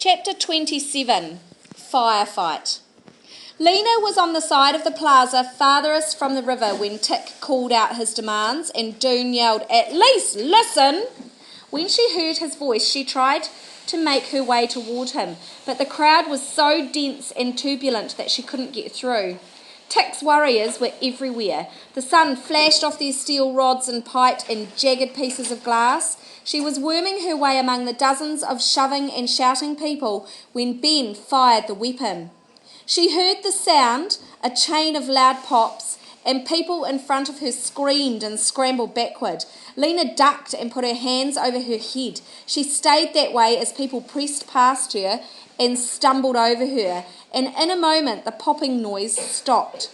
Chapter 27, Firefight. Lena was on the side of the plaza farthest from the river when Tick called out his demands and Doone yelled, "At least listen!" When she heard his voice, she tried to make her way toward him, but the crowd was so dense and turbulent that she couldn't get through. Tick's warriors were everywhere. The sun flashed off their steel rods and piped and jagged pieces of glass. She was worming her way among the dozens of shoving and shouting people when Ben fired the weapon. She heard the sound, a chain of loud pops, and people in front of her screamed and scrambled backward. Lena ducked and put her hands over her head. She stayed that way as people pressed past her and stumbled over her, and in a moment the popping noise stopped.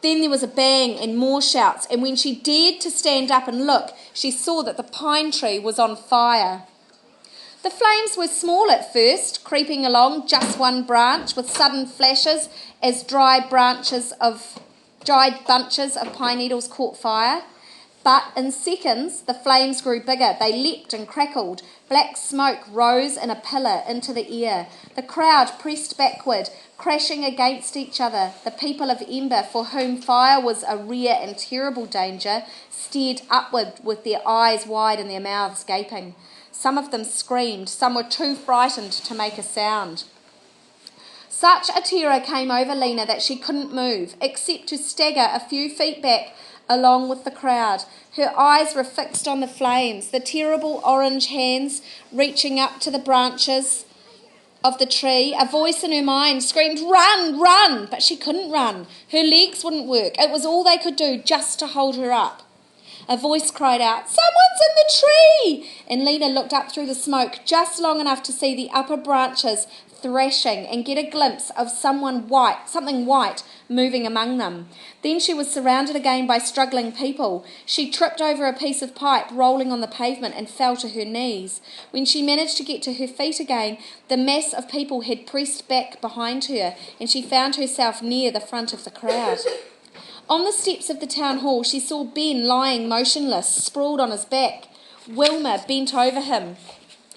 Then there was a bang and more shouts, and when she dared to stand up and look, she saw that the pine tree was on fire. The flames were small at first, creeping along just one branch with sudden flashes as dried bunches of pine needles caught fire. But in seconds, the flames grew bigger. They leapt and crackled. Black smoke rose in a pillar into the air. The crowd pressed backward, crashing against each other. The people of Ember, for whom fire was a rare and terrible danger, stared upward with their eyes wide and their mouths gaping. Some of them screamed. Some were too frightened to make a sound. Such a terror came over Lena that she couldn't move, except to stagger a few feet back along with the crowd. Her eyes were fixed on the flames, the terrible orange hands reaching up to the branches of the tree. A voice in her mind screamed, "Run, run!" But she couldn't run. Her legs wouldn't work. It was all they could do just to hold her up. A voice cried out, "Someone's in the tree!" And Lena looked up through the smoke just long enough to see the upper branches thrashing and get a glimpse of something white moving among them. Then she was surrounded again by struggling people. She tripped over a piece of pipe rolling on the pavement and fell to her knees. When she managed to get to her feet again, the mass of people had pressed back behind her and she found herself near the front of the crowd. On the steps of the town hall, she saw Ben lying motionless, sprawled on his back. Wilma bent over him,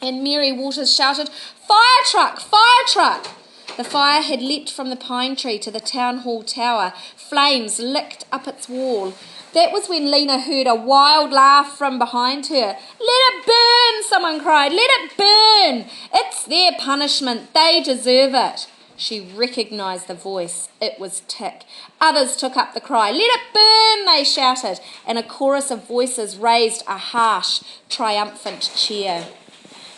and Mary Waters shouted, "Fire truck! Fire truck!" The fire had leapt from the pine tree to the town hall tower. Flames licked up its wall. That was when Lena heard a wild laugh from behind her. "Let it burn!" someone cried. "Let it burn! It's their punishment. They deserve it." She recognised the voice. It was Tick. Others took up the cry. "Let it burn!" they shouted, and a chorus of voices raised a harsh, triumphant cheer.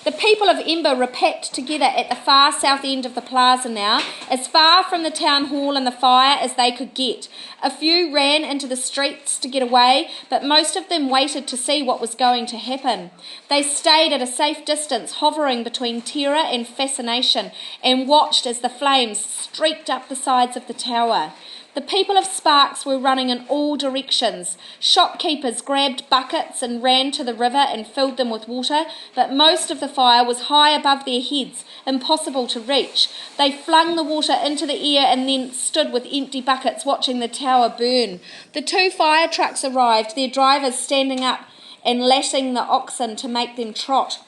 The people of Ember were packed together at the far south end of the plaza now, as far from the town hall and the fire as they could get. A few ran into the streets to get away, but most of them waited to see what was going to happen. They stayed at a safe distance, hovering between terror and fascination, and watched as the flames streaked up the sides of the tower. The people of Sparks were running in all directions. Shopkeepers grabbed buckets and ran to the river and filled them with water, but most of the fire was high above their heads, impossible to reach. They flung the water into the air and then stood with empty buckets watching the tower burn. The 2 fire trucks arrived, their drivers standing up and lashing the oxen to make them trot.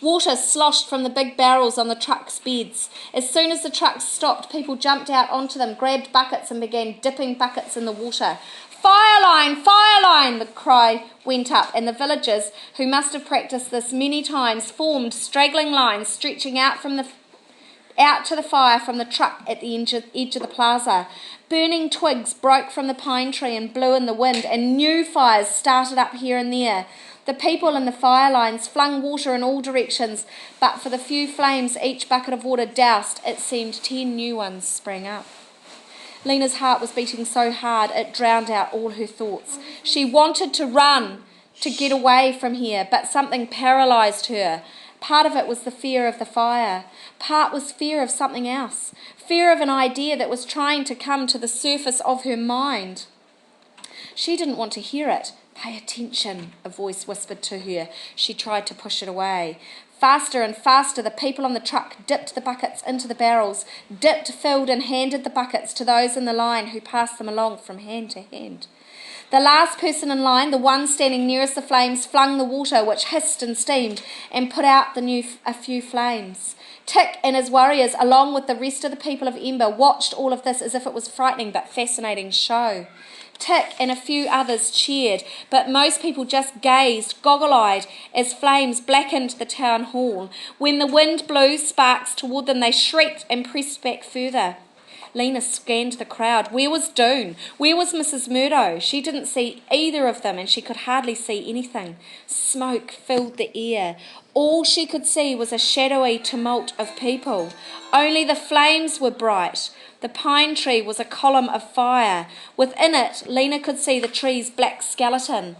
Water sloshed from the big barrels on the trucks' beds. As soon as the trucks stopped, people jumped out onto them, grabbed buckets and began dipping buckets in the water. "Fire line! Fire line!" the cry went up, and the villagers, who must have practiced this many times, formed straggling lines stretching out to the fire from the truck at the edge of the plaza. Burning twigs broke from the pine tree and blew in the wind, and new fires started up here and there. The people in the fire lines flung water in all directions, but for the few flames each bucket of water doused, it seemed 10 new ones sprang up. Lena's heart was beating so hard it drowned out all her thoughts. She wanted to run, to get away from here, but something paralysed her. Part of it was the fear of the fire. Part was fear of something else. Fear of an idea that was trying to come to the surface of her mind. She didn't want to hear it. "Pay attention," a voice whispered to her. She tried to push it away. Faster and faster, the people on the truck dipped the buckets into the barrels, dipped, filled and handed the buckets to those in the line who passed them along from hand to hand. The last person in line, the one standing nearest the flames, flung the water, which hissed and steamed, and put out a few flames. Tick and his warriors, along with the rest of the people of Ember, watched all of this as if it was a frightening but fascinating show. Tick and a few others cheered, but most people just gazed, goggle-eyed, as flames blackened the town hall. When the wind blew sparks toward them, they shrieked and pressed back further. Lena scanned the crowd. Where was Doone? Where was Mrs. Murdo? She didn't see either of them, and she could hardly see anything. Smoke filled the air. All she could see was a shadowy tumult of people. Only the flames were bright. The pine tree was a column of fire. Within it, Lena could see the tree's black skeleton.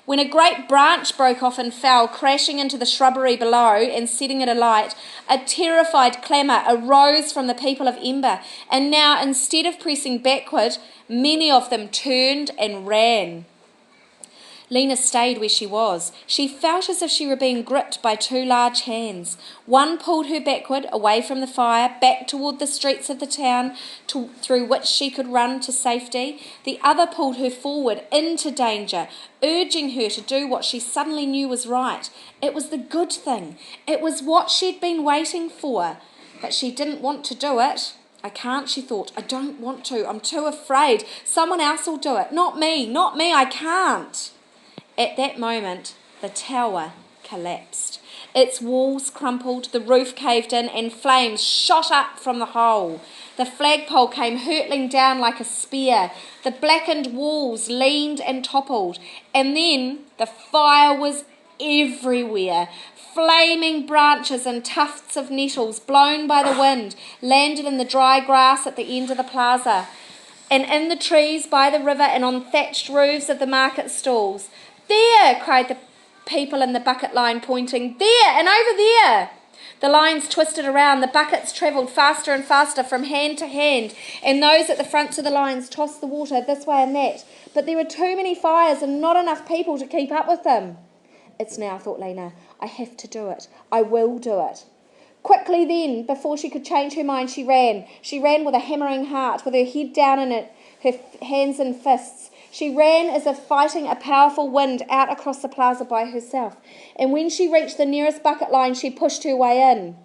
When a great branch broke off and fell, crashing into the shrubbery below and setting it alight, a terrified clamour arose from the people of Ember, and now, instead of pressing backward, many of them turned and ran. Lena stayed where she was. She felt as if she were being gripped by two large hands. One pulled her backward, away from the fire, back toward the streets of the town through which she could run to safety. The other pulled her forward into danger, urging her to do what she suddenly knew was right. It was the good thing. It was what she'd been waiting for. But she didn't want to do it. I can't, she thought. I don't want to. I'm too afraid. Someone else will do it. Not me. Not me. I can't. At that moment, the tower collapsed. Its walls crumpled, the roof caved in, and flames shot up from the hole. The flagpole came hurtling down like a spear. The blackened walls leaned and toppled. And then the fire was everywhere. Flaming branches and tufts of nettles, blown by the wind, landed in the dry grass at the end of the plaza, and in the trees by the river and on thatched roofs of the market stalls. "There!" cried the people in the bucket line, pointing. "There and over there!" The lines twisted around, the buckets travelled faster and faster from hand to hand, and those at the fronts of the lines tossed the water this way and that. But there were too many fires and not enough people to keep up with them. "It's now," thought Lena. "I have to do it. I will do it." Quickly then, before she could change her mind, she ran. She ran with a hammering heart, with her head down in it, her hands in fists. She ran as if fighting a powerful wind out across the plaza by herself. And when she reached the nearest bucket line, she pushed her way in.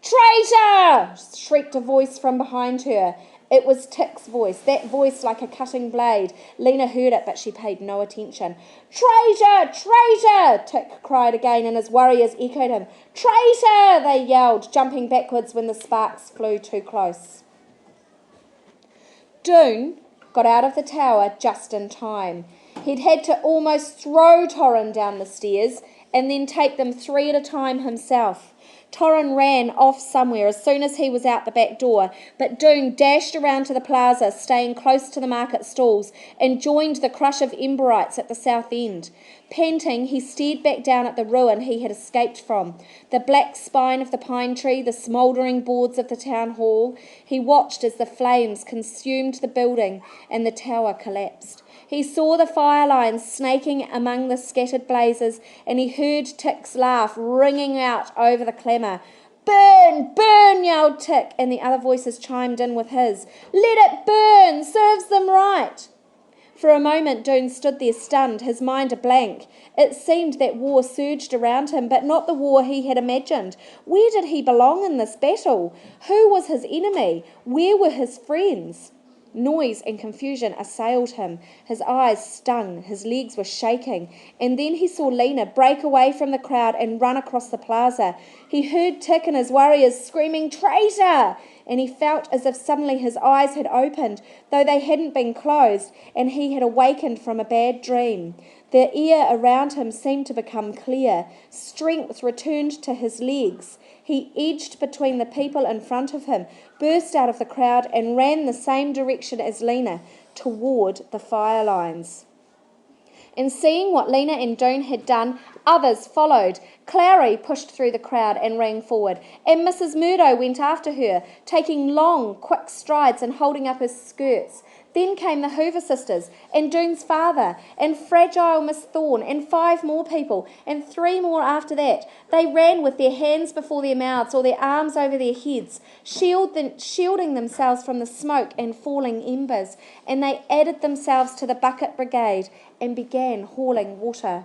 "Traitor!" shrieked a voice from behind her. It was Tick's voice, that voice like a cutting blade. Lena heard it, but she paid no attention. "Traitor! Traitor!" Tick cried again, and his warriors echoed him. "Traitor!" they yelled, jumping backwards when the sparks flew too close. Doone got out of the tower just in time. He'd had to almost throw Torrin down the stairs and then take them three at a time himself. Torrin ran off somewhere as soon as he was out the back door, but Doone dashed around to the plaza, staying close to the market stalls, and joined the crush of Emberites at the south end. Panting, he stared back down at the ruin he had escaped from, the black spine of the pine tree, the smouldering boards of the town hall. He watched as the flames consumed the building and the tower collapsed. He saw the fire lines snaking among the scattered blazes, and he heard Tick's laugh ringing out over the clamour. "Burn! Burn!" yelled Tick, and the other voices chimed in with his. "Let it burn! Serves them right!" For a moment Doone stood there stunned, his mind a blank. It seemed that war surged around him, but not the war he had imagined. Where did he belong in this battle? Who was his enemy? Where were his friends? Noise and confusion assailed him. His eyes stung, his legs were shaking, and then he saw Lena break away from the crowd and run across the plaza. He heard Tick and his warriors screaming, "Traitor!" and he felt as if suddenly his eyes had opened, though they hadn't been closed, and he had awakened from a bad dream. The air around him seemed to become clear. Strength returned to his legs. He edged between the people in front of him, burst out of the crowd, and ran the same direction as Lena, toward the fire lines. And seeing what Lena and Doone had done, others followed. Clary pushed through the crowd and ran forward, and Mrs. Murdo went after her, taking long, quick strides and holding up her skirts. Then came the Hoover sisters, and Doon's father, and fragile Miss Thorne, and 5 more people, and 3 more after that. They ran with their hands before their mouths or their arms over their heads, shielding themselves from the smoke and falling embers, and they added themselves to the bucket brigade and began hauling water.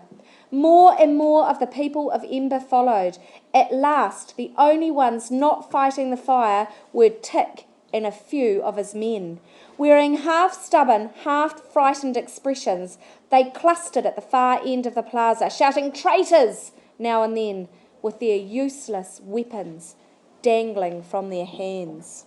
More and more of the people of Ember followed. At last, the only ones not fighting the fire were Tick and a few of his men. Wearing half-stubborn, half-frightened expressions, they clustered at the far end of the plaza, shouting "Traitors!" now and then, with their useless weapons dangling from their hands.